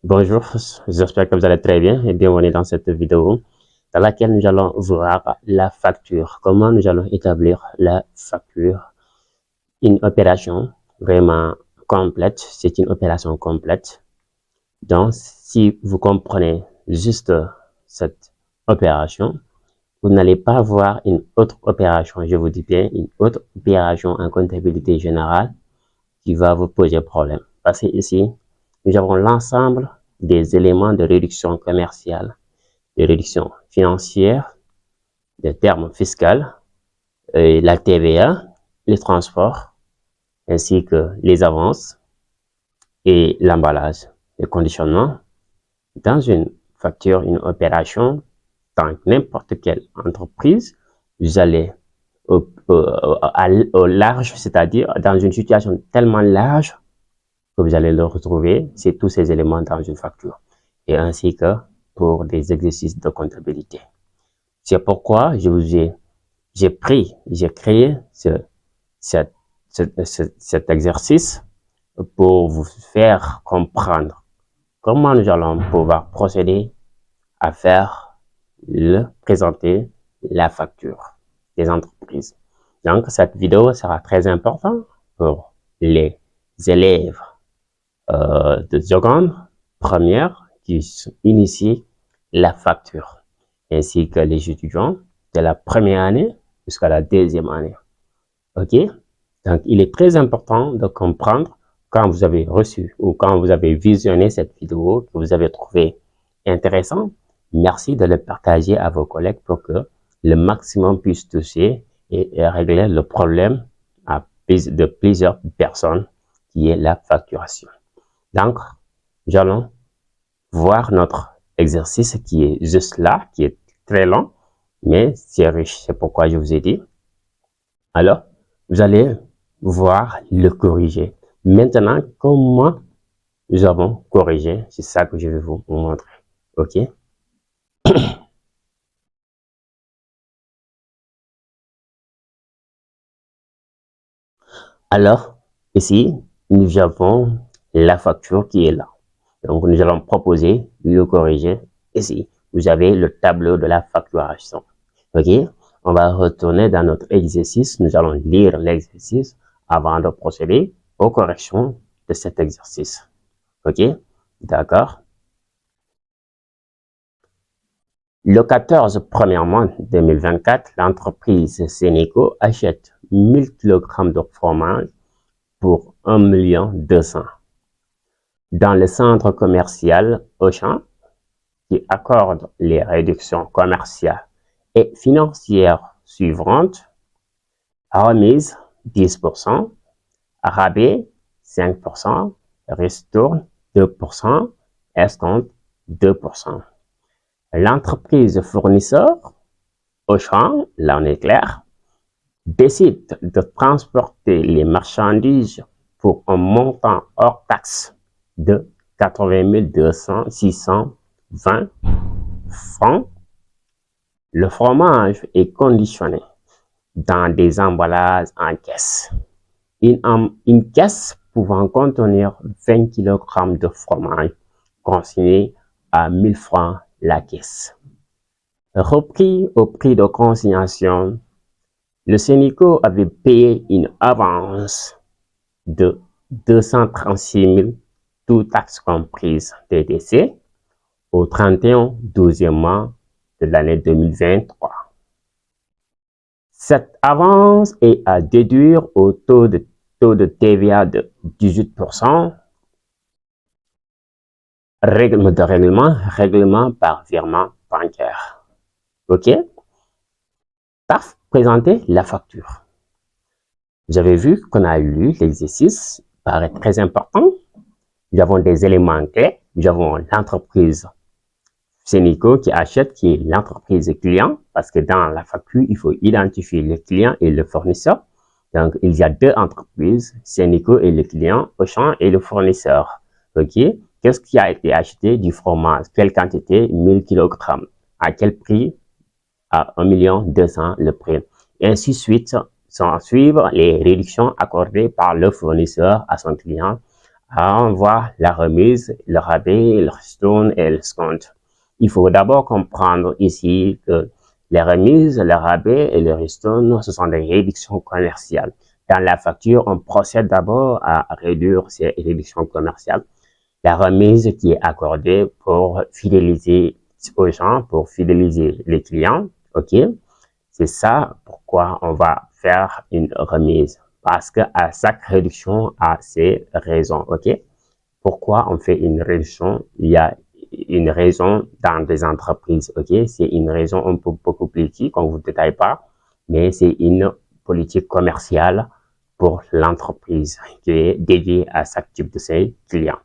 Bonjour, j'espère que vous allez très bien et bienvenue dans cette vidéo dans laquelle nous allons voir la facture. Comment nous allons établir la facture. Une opération vraiment complète, c'est une opération complète. Donc, si vous comprenez juste cette opération, vous n'allez pas voir une autre opération, je vous dis bien, une autre opération en comptabilité générale qui va vous poser problème. Parce que ici, nous avons l'ensemble des éléments de réduction commerciale, de réduction financière, des termes fiscaux, la TVA, les transports, ainsi que les avances et l'emballage, le conditionnement. Dans une facture, une opération, dans n'importe quelle entreprise, vous allez au large, c'est-à-dire dans une situation tellement large que vous allez le retrouver, c'est tous ces éléments dans une facture, et ainsi que pour des exercices de comptabilité. C'est pourquoi j'ai créé cet exercice pour vous faire comprendre comment nous allons pouvoir procéder à présenter la facture des entreprises. Donc, cette vidéo sera très importante pour les élèves de seconde, première, qui initient la facture, ainsi que les étudiants de la première année jusqu'à la deuxième année. OK? Donc, il est très important de comprendre quand vous avez reçu ou quand vous avez visionné cette vidéo que vous avez trouvé intéressant. Merci de le partager à vos collègues pour que le maximum puisse toucher et régler le problème de plusieurs personnes qui est la facturation. Donc, nous allons voir notre exercice qui est juste là, qui est très long, mais c'est riche. C'est pourquoi je vous ai dit. Alors, vous allez voir le corriger. Maintenant, comment nous avons corrigé, c'est ça que je vais vous montrer. OK? Alors, ici, nous avons la facture qui est là. Donc, nous allons proposer le corriger. Ici, vous avez le tableau de la facturation. OK? On va retourner dans notre exercice. Nous allons lire l'exercice avant de procéder aux corrections de cet exercice. OK? D'accord? Le 14 1er mois 2024, l'entreprise Sénico achète 1000 kg de fromage pour 1 200 000. Dans le centre commercial Auchan, qui accorde les réductions commerciales et financières suivantes: remise 10%, rabais 5%, ristourne 2%, escompte 2%. L'entreprise fournisseur, Auchan, là on est clair, décide de transporter les marchandises pour un montant hors taxe de 80 620 francs. Le fromage est conditionné dans des emballages en caisse. Une caisse pouvant contenir 20 kg de fromage consigné à 1000 francs la caisse. Repris au prix de consignation, le Sénico avait payé une avance de 236 000, toutes taxes comprises, TTC, au 31/12e mois de l'année 2023. Cette avance est à déduire au taux de TVA de 18%, règlement par virement bancaire. OK? Paf, présenter la facture. Vous avez vu qu'on a lu l'exercice, paraît très important. Nous avons des éléments clés. Nous avons l'entreprise Sénico qui achète, qui est l'entreprise client, parce que dans la facture, il faut identifier le client et le fournisseur. Donc, il y a deux entreprises, Sénico et le client, Auchan et le fournisseur. OK? Qu'est-ce qui a été acheté du fromage? Quelle quantité? 1000 kg. À quel prix? À 1 200 000 le prix. Et ainsi de suite, sans suivre les réductions accordées par le fournisseur à son client on voit la remise, le rabais, le ristourne et le escompte. Il faut d'abord comprendre ici que les remises, le rabais et le ristourne, ce sont des réductions commerciales. Dans la facture, on procède d'abord à réduire ces réductions commerciales. La remise qui est accordée pour fidéliser aux gens, pour fidéliser les clients, ok? C'est ça pourquoi on va faire une remise. Parce que à chaque réduction a ses raisons, ok? Pourquoi on fait une réduction? Il y a une raison dans des entreprises, ok? C'est une raison un peu beaucoup plus petite qu'on vous détaille pas, mais c'est une politique commerciale pour l'entreprise qui est dédiée à chaque type de ses clients.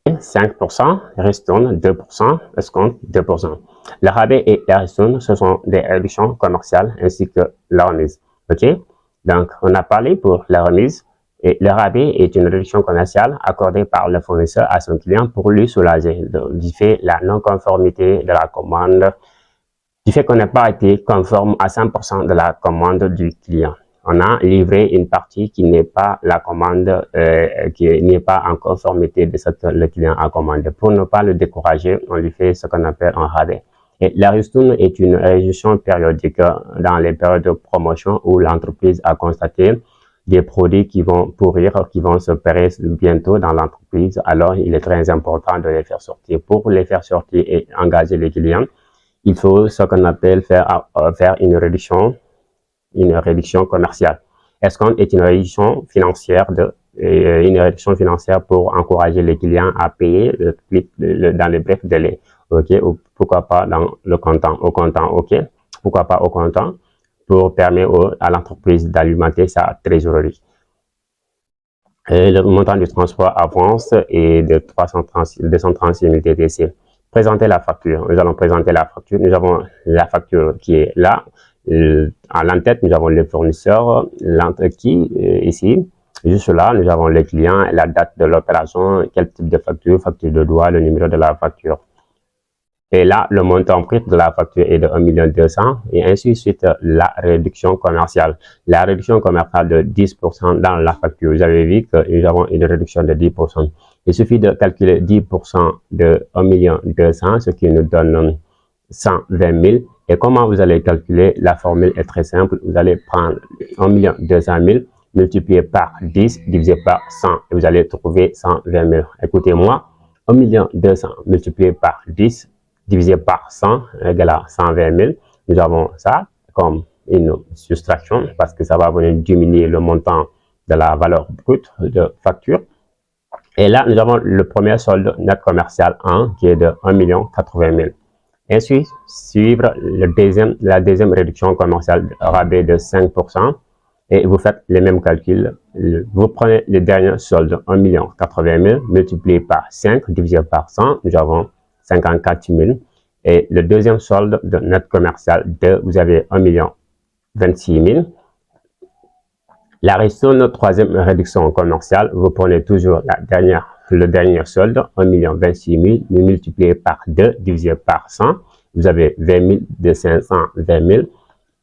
5%, ristourne 2%, escompte 2%. Le rabais et la ristourne, ce sont des réductions commerciales ainsi que la remise. OK? Donc, on a parlé pour la remise. Et le rabais est une réduction commerciale accordée par le fournisseur à son client pour lui soulager du fait la non-conformité de la commande, du fait qu'on n'a pas été conforme à 100% de la commande du client. On a livré une partie qui n'est pas la commande, qui n'est pas en conformité de ce que le client a commandé. Pour ne pas le décourager, on lui fait ce qu'on appelle un rabais. Et la ristourne est une réduction périodique dans les périodes de promotion où l'entreprise a constaté des produits qui vont pourrir, qui vont se perdre bientôt dans l'entreprise. Alors, il est très important de les faire sortir. Pour les faire sortir et engager les clients, il faut ce qu'on appelle faire une réduction commerciale. Escompte est une réduction financière pour encourager les clients à payer dans les brefs délais. OK, ou pourquoi pas dans le comptant, au comptant, OK, pourquoi pas au comptant pour permettre à l'entreprise d'alimenter sa trésorerie. Et le montant du transport avance est de 236 000 TTC. Présenter la facture. Nous allons présenter la facture. Nous avons la facture qui est là. À l'entête, nous avons le fournisseur, qui ici. Juste là, nous avons les clients, la date de l'opération, quel type de facture, facture de droit, le numéro de la facture. Et là, le montant brut de la facture est de 1 200 000 et ainsi de suite la réduction commerciale. La réduction commerciale de 10% dans la facture. Vous avez vu que nous avons une réduction de 10%. Il suffit de calculer 10% de 1 200 000, ce qui nous donne 120 000. Et comment vous allez calculer? La formule est très simple. Vous allez prendre 1 200 000 multiplié par 10 divisé par 100 et vous allez trouver 120 000. Écoutez-moi, 1 200 000 multiplié par 10 divisé par 100 égale à 120 000. Nous avons ça comme une soustraction parce que ça va venir diminuer le montant de la valeur brute de facture. Et là, nous avons le premier solde net commercial 1 qui est de 1 080 000. Ensuite, suivre la deuxième réduction commerciale rabais de 5% et vous faites les mêmes calculs. Vous prenez le dernier solde 1 080 000 multiplié par 5 divisé par 100. Nous avons 54 000. Et le deuxième solde de net commercial 2, vous avez 1 026 000. La ristourne, troisième réduction commerciale, vous prenez toujours le dernier solde, 1 026 000, multiplié par 2, divisé par 100. Vous avez 20 520 000.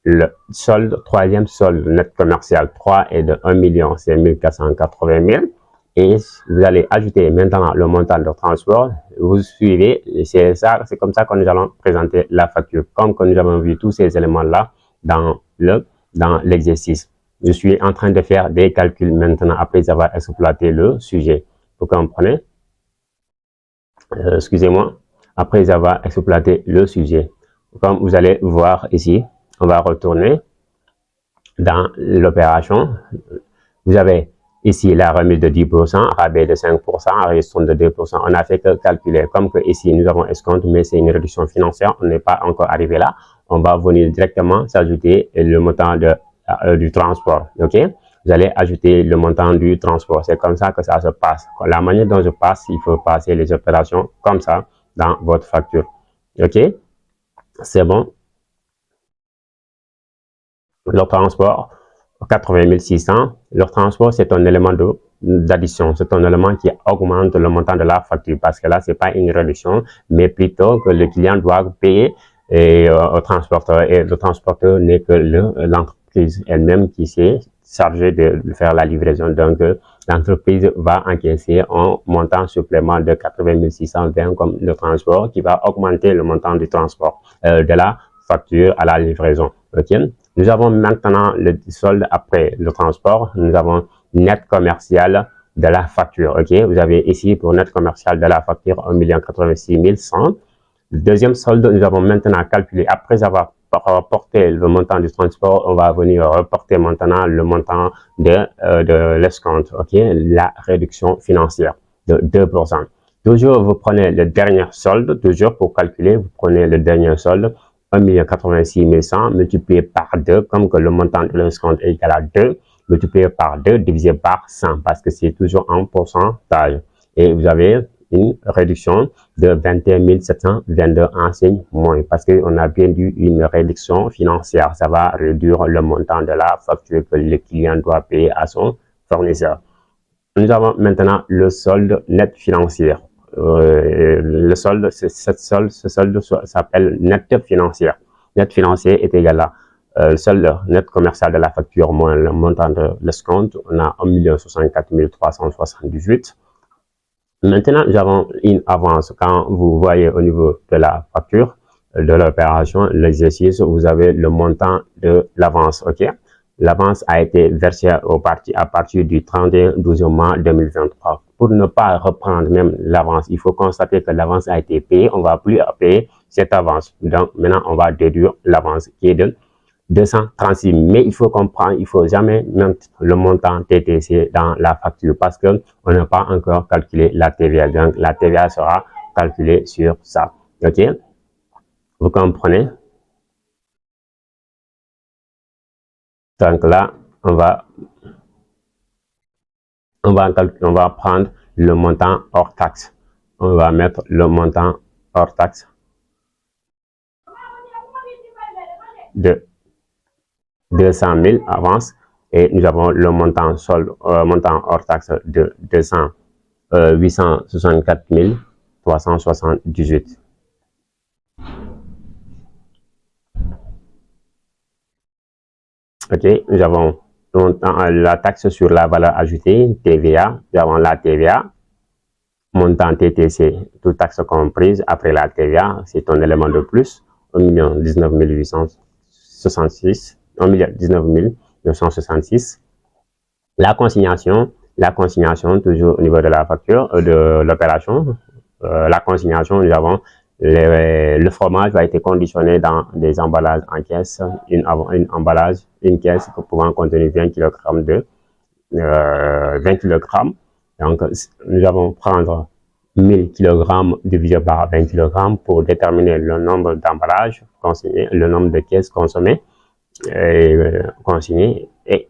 Le solde, troisième solde net commercial 3 est de 1 480 000. Et vous allez ajouter maintenant le montant de transport. Vous suivez, c'est comme ça que nous allons présenter la facture. Comme que nous avons vu tous ces éléments-là dans l'exercice. Je suis en train de faire des calculs maintenant après avoir exploité le sujet. Vous comprenez? Excusez-moi. Après avoir exploité le sujet. Comme vous allez voir ici, on va retourner dans l'opération. Vous avez ici la remise de 10%, rabais de 5%, ristourne de 2%. On n'a fait que calculer. Comme que ici nous avons escompte, mais c'est une réduction financière. On n'est pas encore arrivé là. On va venir directement s'ajouter le montant du transport. OK? Vous allez ajouter le montant du transport. C'est comme ça que ça se passe. La manière dont je passe, il faut passer les opérations comme ça dans votre facture. OK? C'est bon. Le transport, 80 600. Le transport, c'est un élément d'addition. C'est un élément qui augmente le montant de la facture parce que là, c'est pas une réduction, mais plutôt que le client doit payer au transporteur et le transporteur n'est que l'entreprise. l'entreprise elle-même qui s'est chargée de faire la livraison. Donc, l'entreprise va encaisser un montant supplément de 80 620 comme le transport qui va augmenter le montant du transport, de la facture à la livraison. Ok. Nous avons maintenant le solde après le transport. Nous avons net commercial de la facture. Ok. Vous avez ici pour net commercial de la facture 1 86 100. Le deuxième solde, nous avons maintenant calculé après avoir porté le montant du transport, on va venir reporter maintenant le montant de l'escompte, ok, la réduction financière de 2%. Toujours, vous prenez le dernier solde, toujours pour calculer, vous prenez le dernier solde, 1 86 100 multiplié par 2, comme que le montant de l'escompte est égal à 2, multiplié par 2 divisé par 100, parce que c'est toujours en pourcentage. Et vous avez une réduction de 21 722 enseignes moins, parce qu'on a bien eu une réduction financière. Ça va réduire le montant de la facture que le client doit payer à son fournisseur. Nous avons maintenant le solde net financier. Le solde, ce solde s'appelle net financier. Net financier est égal à le solde net commercial de la facture moins le montant de l'escompte. On a 1 064 378. Maintenant, nous avons une avance. Quand vous voyez au niveau de la facture, de l'opération, l'exercice, vous avez le montant de l'avance. Ok. L'avance a été versée à partir du 31/12 mois 2023. Pour ne pas reprendre même l'avance, il faut constater que l'avance a été payée. On ne va plus payer cette avance. Donc, maintenant, on va déduire l'avance qui est de 236, mais il faut comprendre, il faut jamais mettre le montant TTC dans la facture parce que on n'a pas encore calculé la TVA. Donc, la TVA sera calculée sur ça. Ok? Vous comprenez? Donc là, on va prendre le montant hors taxe. On va mettre le montant hors taxe de 200 000 avance et nous avons le montant solde, montant hors taxe de 864 378. Ok, nous avons la taxe sur la valeur ajoutée, TVA, nous avons la TVA, montant TTC, toute taxe comprise après la TVA, c'est un élément de plus, 1 19 866, 1 19 966. La consignation, toujours au niveau de la facture, de l'opération, la consignation, nous avons le fromage va être conditionné dans des emballages en caisse, une caisse pouvant contenir 20 kg de 20 kg. Donc, nous allons prendre 1000 kg divisé par 20 kg pour déterminer le nombre d'emballages consignés, le nombre de caisses consommées et consignées. Et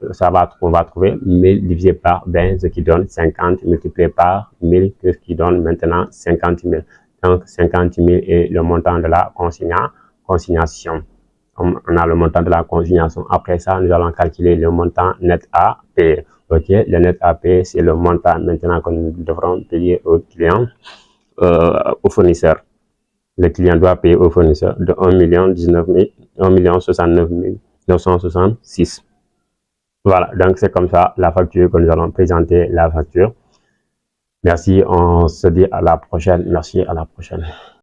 on va trouver 1000 divisé par 20, ce qui donne 50 multiplié par 1000, ce qui donne maintenant 50 000. Donc, 50 000 est le montant de la consignation. On a le montant de la consignation. Après ça, nous allons calculer le montant net à payer. Ok, le net à payer, c'est le montant maintenant que nous devrons payer au client, au fournisseur. Le client doit payer au fournisseur de 1 69 966. Voilà, donc c'est comme ça la facture que nous allons présenter la facture. Merci, on se dit à la prochaine. Merci, à la prochaine.